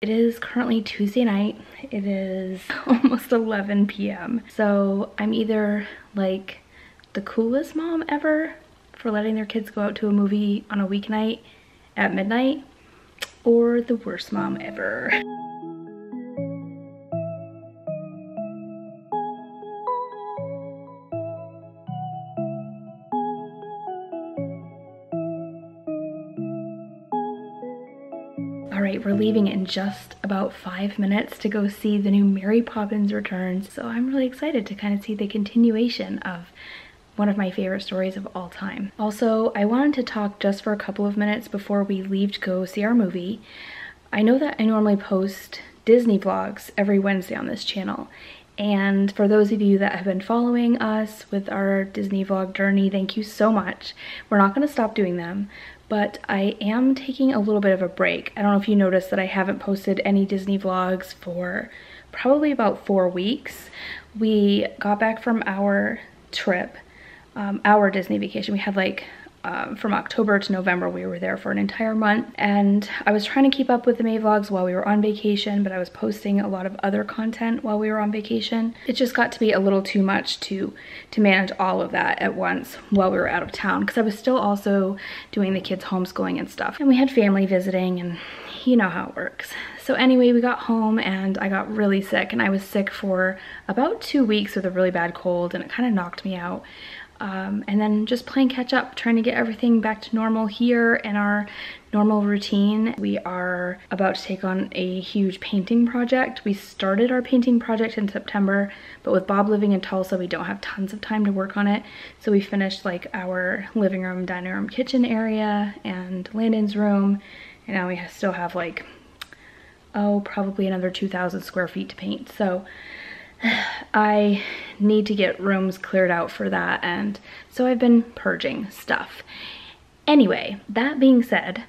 It is currently Tuesday night. It is almost 11 p.m. So I'm either like the coolest mom ever for letting their kids go out to a movie on a weeknight at midnight, or the worst mom ever. All right, we're leaving in just about 5 minutes to go see the new Mary Poppins Returns. So I'm really excited to kind of see the continuation of one of my favorite stories of all time. Also, I wanted to talk just for a couple of minutes before we leave to go see our movie. I know that I normally post Disney vlogs every Wednesday on this channel. And for those of you that have been following us with our Disney vlog journey, thank you so much. We're not gonna stop doing them, but I am taking a little bit of a break. I don't know if you noticed that I haven't posted any Disney vlogs for probably about 4 weeks. We got back from our trip, our Disney vacation. We had like from October to November, we were there for an entire month, and I was trying to keep up with the May vlogs while we were on vacation, but I was posting a lot of other content while we were on vacation. It just got to be a little too much to manage all of that at once while we were out of town, because I was still also doing the kids' homeschooling and stuff, and we had family visiting, and you know how it works. So anyway, we got home and I got really sick, and I was sick for about 2 weeks with a really bad cold, and it kind of knocked me out. And then just playing catch up, trying to get everything back to normal here in our normal routine. We are about to take on a huge painting project. We started our painting project in September, but with Bob living in Tulsa, we don't have tons of time to work on it. So we finished like our living room, dining room, kitchen area, and Landon's room. And now we still have like, oh, probably another 2,000 square feet to paint. So I need to get rooms cleared out for that, and so I've been purging stuff. Anyway, that being said,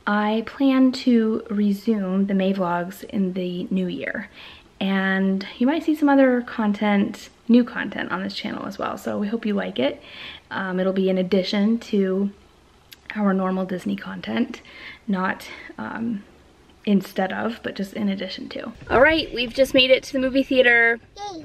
I plan to resume the May vlogs in the new year, and you might see some other content, new content on this channel as well, so we hope you like it. It'll be in addition to our normal Disney content, not instead of, but just in addition to. All right, we've just made it to the movie theater. Yay.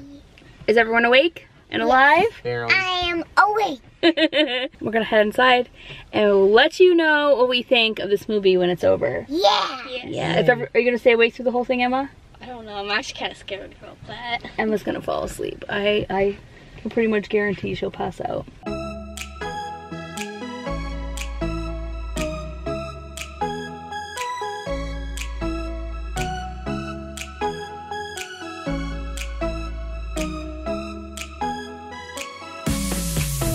Is everyone awake and alive? Barely. I am awake. We're gonna head inside and we'll let you know what we think of this movie when it's over. Yeah. Yes. Yeah. Are you gonna stay awake through the whole thing, Emma? I don't know, I'm actually kind of scared about that. Emma's gonna fall asleep. I can pretty much guarantee she'll pass out.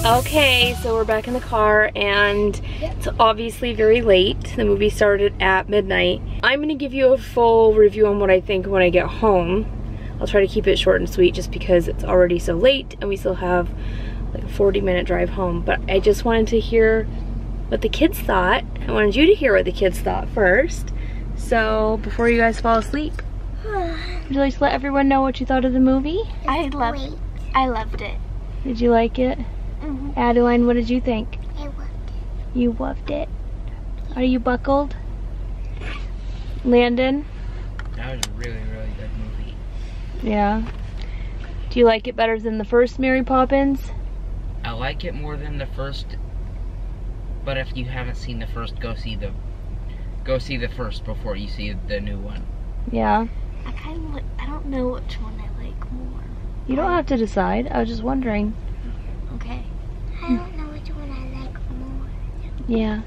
Okay, so we're back in the car, and it's obviously very late. The movie started at midnight. I'm gonna give you a full review on what I think when I get home. I'll try to keep it short and sweet just because it's already so late and we still have like a 40-minute drive home. But I just wanted to hear what the kids thought. I wanted you to hear what the kids thought first. So before you guys fall asleep, would you like to let everyone know what you thought of the movie? I loved it. Did you like it? Mm-hmm. Adeline, what did you think? I loved it. You loved it. Are you buckled? Landon? That was a really, really good movie. Yeah. Do you like it better than the first Mary Poppins? I like it more than the first, but if you haven't seen the first, go see the first before you see the new one. Yeah. I don't know which one I like more. You don't have to decide. I was just wondering. Okay. I don't know which one I like more. Yeah.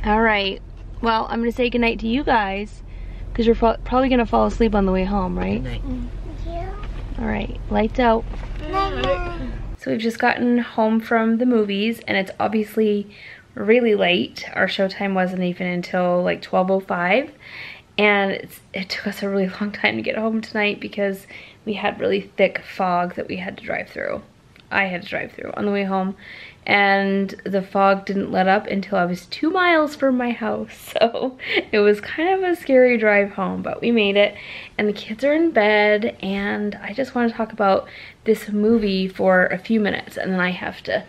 All right. Well, I'm going to say goodnight to you guys because you're probably going to fall asleep on the way home, right? Good night. Yeah. All right. Lights out. Night. So we've just gotten home from the movies, and it's obviously really late. Our showtime wasn't even until like 12:05, and it took us a really long time to get home tonight because we had really thick fog that we had to drive through. I had to drive through on the way home, and the fog didn't let up until I was 2 miles from my house, so it was kind of a scary drive home, but we made it, and the kids are in bed, and I just want to talk about this movie for a few minutes, and then I have to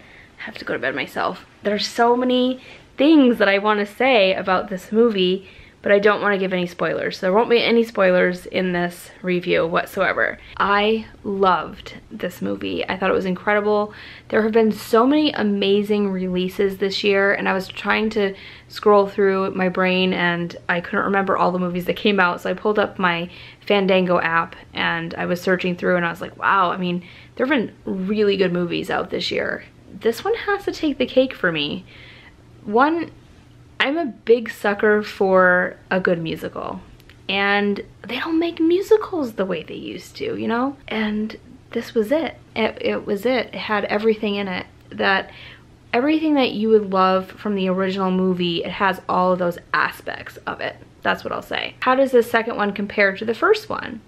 go to bed myself. There's so many things that I want to say about this movie, but I don't want to give any spoilers. So there won't be any spoilers in this review whatsoever. I loved this movie. I thought it was incredible. There have been so many amazing releases this year, and I was trying to scroll through my brain and I couldn't remember all the movies that came out, so I pulled up my Fandango app and I was searching through and I was like, wow, I mean, there have been really good movies out this year. This one has to take the cake for me. One, I'm a big sucker for a good musical, and they don't make musicals the way they used to, you know? And this was it. It was it. It had everything in it. Everything that you would love from the original movie, it has all of those aspects of it. That's what I'll say. How does the second one compare to the first one?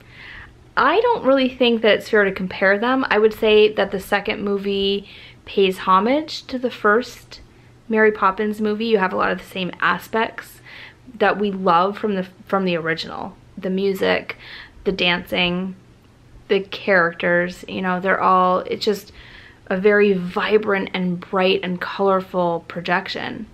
I don't really think that it's fair to compare them. I would say that the second movie pays homage to the first Mary Poppins movie. You have a lot of the same aspects that we love from the original. The music, the dancing, the characters, you know, it's just a very vibrant and bright and colorful projection.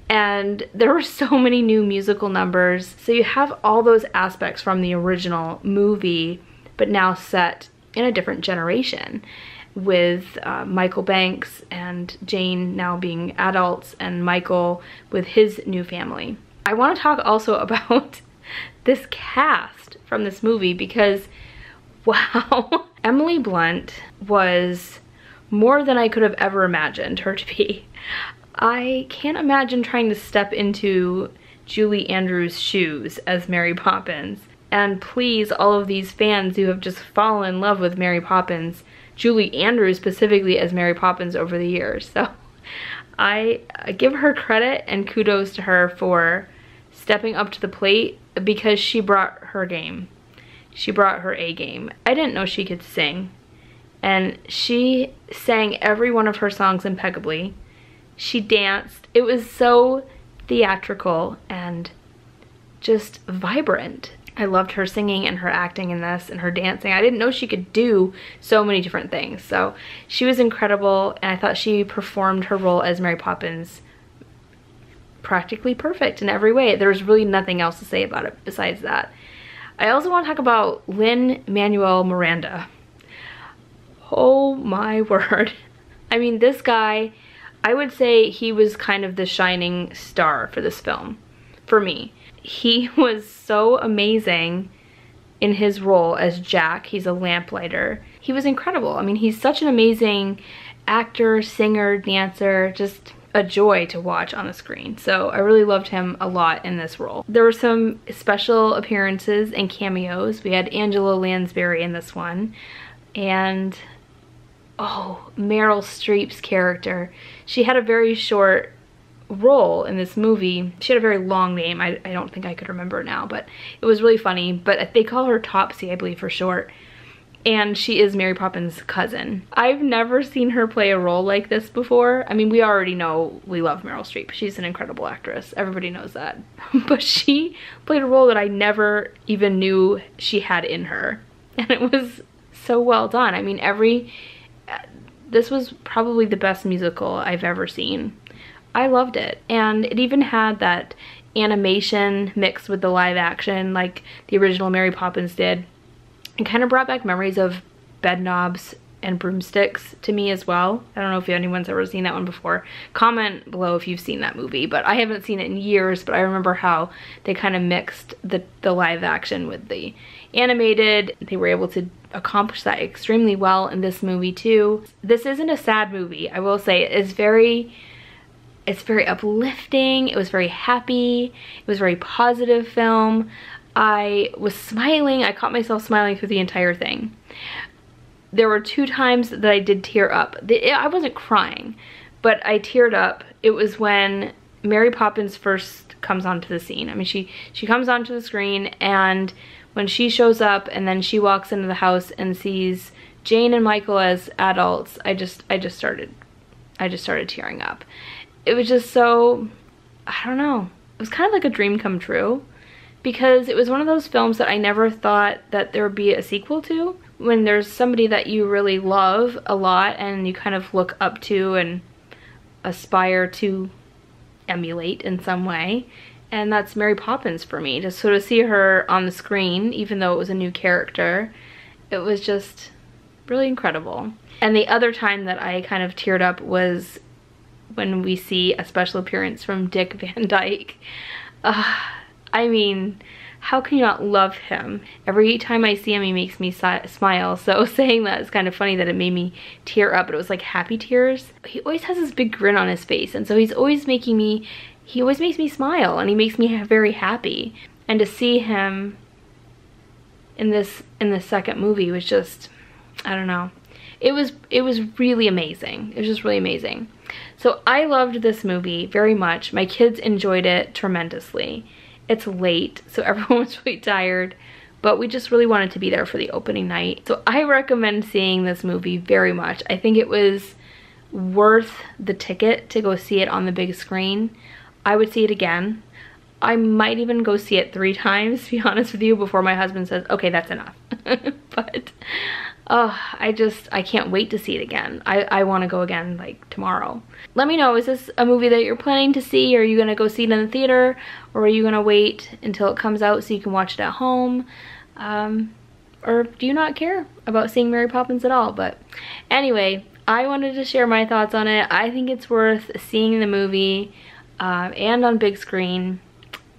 And there were so many new musical numbers. So you have all those aspects from the original movie, but now set in a different generation, with Michael Banks and Jane now being adults and Michael with his new family. I want to talk also about this cast from this movie because, wow, Emily Blunt was more than I could have ever imagined her to be. I can't imagine trying to step into Julie Andrews' shoes as Mary Poppins. And please, all of these fans who have just fallen in love with Mary Poppins, Julie Andrews specifically as Mary Poppins over the years. So I give her credit and kudos to her for stepping up to the plate because she brought her game. She brought her A game. I didn't know she could sing. And she sang every one of her songs impeccably. She danced. It was so theatrical and just vibrant. I loved her singing and her acting in this and her dancing. I didn't know she could do so many different things. So she was incredible, and I thought she performed her role as Mary Poppins practically perfect in every way. There's really nothing else to say about it besides that. I also want to talk about Lin-Manuel Miranda. Oh my word. I mean, this guy, I would say he was kind of the shining star for this film, for me. He was so amazing in his role as Jack. He's a lamplighter. He was incredible. I mean, he's such an amazing actor, singer, dancer, just a joy to watch on the screen. So I really loved him a lot in this role. There were some special appearances and cameos. We had Angela Lansbury in this one, and oh, Meryl Streep's character. She had a very short role in this movie. She had a very long name. I don't think I could remember it now, but it was really funny. But they call her Topsy, I believe, for short. And she is Mary Poppins' cousin. I've never seen her play a role like this before. I mean, we already know we love Meryl Streep. She's an incredible actress. Everybody knows that. But she played a role that I never even knew she had in her. And it was so well done. I mean, this was probably the best musical I've ever seen. I loved it, and it even had that animation mixed with the live action like the original Mary Poppins did. It kind of brought back memories of Bedknobs and Broomsticks to me as well. I don't know if anyone's ever seen that one before. Comment below if you've seen that movie, but I haven't seen it in years, but I remember how they kind of mixed the live action with the animated. They were able to accomplish that extremely well in this movie too. This isn't a sad movie, I will say. It's very uplifting. It was very happy. It was a very positive film. I was smiling. I caught myself smiling through the entire thing. There were 2 times that I did tear up. I wasn't crying, but I teared up. It was when Mary Poppins first comes onto the scene. I mean, she comes onto the screen, and when she shows up and then she walks into the house and sees Jane and Michael as adults, I just started tearing up. It was just so, I don't know, it was kind of like a dream come true, because it was one of those films that I never thought that there would be a sequel to. When there's somebody that you really love a lot and you kind of look up to and aspire to emulate in some way, and that's Mary Poppins for me. To sort of see her on the screen, even though it was a new character, it was just really incredible. And the other time that I kind of teared up was when we see a special appearance from Dick Van Dyke. I mean, how can you not love him? Every time I see him, he makes me smile. So saying that is kind of funny that it made me tear up, but it was like happy tears. He always has this big grin on his face, and so he always makes me smile, and he makes me very happy. And to see him in the second movie was just, I don't know. It was really amazing. It was just really amazing. So I loved this movie very much. My kids enjoyed it tremendously. It's late, so everyone was really tired, but we just really wanted to be there for the opening night. So I recommend seeing this movie very much. I think it was worth the ticket to go see it on the big screen. I would see it again. I might even go see it 3 times, to be honest with you, before my husband says, okay, that's enough. But I can't wait to see it again. I want to go again like tomorrow. Let me know, is this a movie that you're planning to see? Are you going to go see it in the theater? Or are you going to wait until it comes out so you can watch it at home? Or do you not care about seeing Mary Poppins at all? But anyway, I wanted to share my thoughts on it. I think it's worth seeing the movie and on big screen.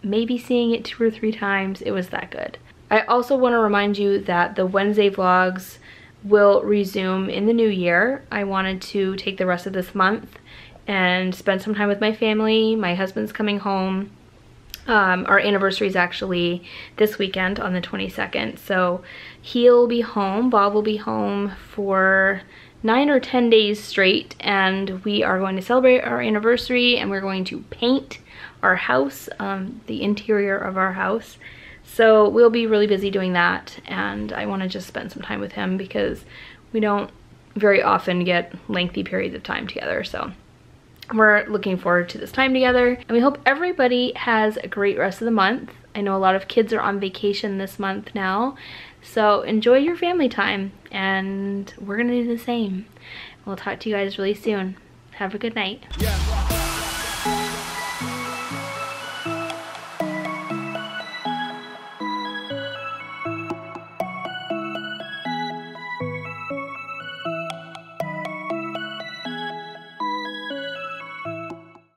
Maybe seeing it 2 or 3 times. It was that good. I also want to remind you that the Wednesday vlogs will resume in the new year. I wanted to take the rest of this month and spend some time with my family. My husband's coming home. Our anniversary is actually this weekend on the 22nd, so he'll be home. Bob will be home for 9 or 10 days straight, and we are going to celebrate our anniversary, and we're going to paint our house, the interior of our house. So we'll be really busy doing that, and I want to just spend some time with him because we don't very often get lengthy periods of time together. So we're looking forward to this time together, and we hope everybody has a great rest of the month. I know a lot of kids are on vacation this month now, so enjoy your family time, and we're gonna do the same. We'll talk to you guys really soon. Have a good night. Yeah.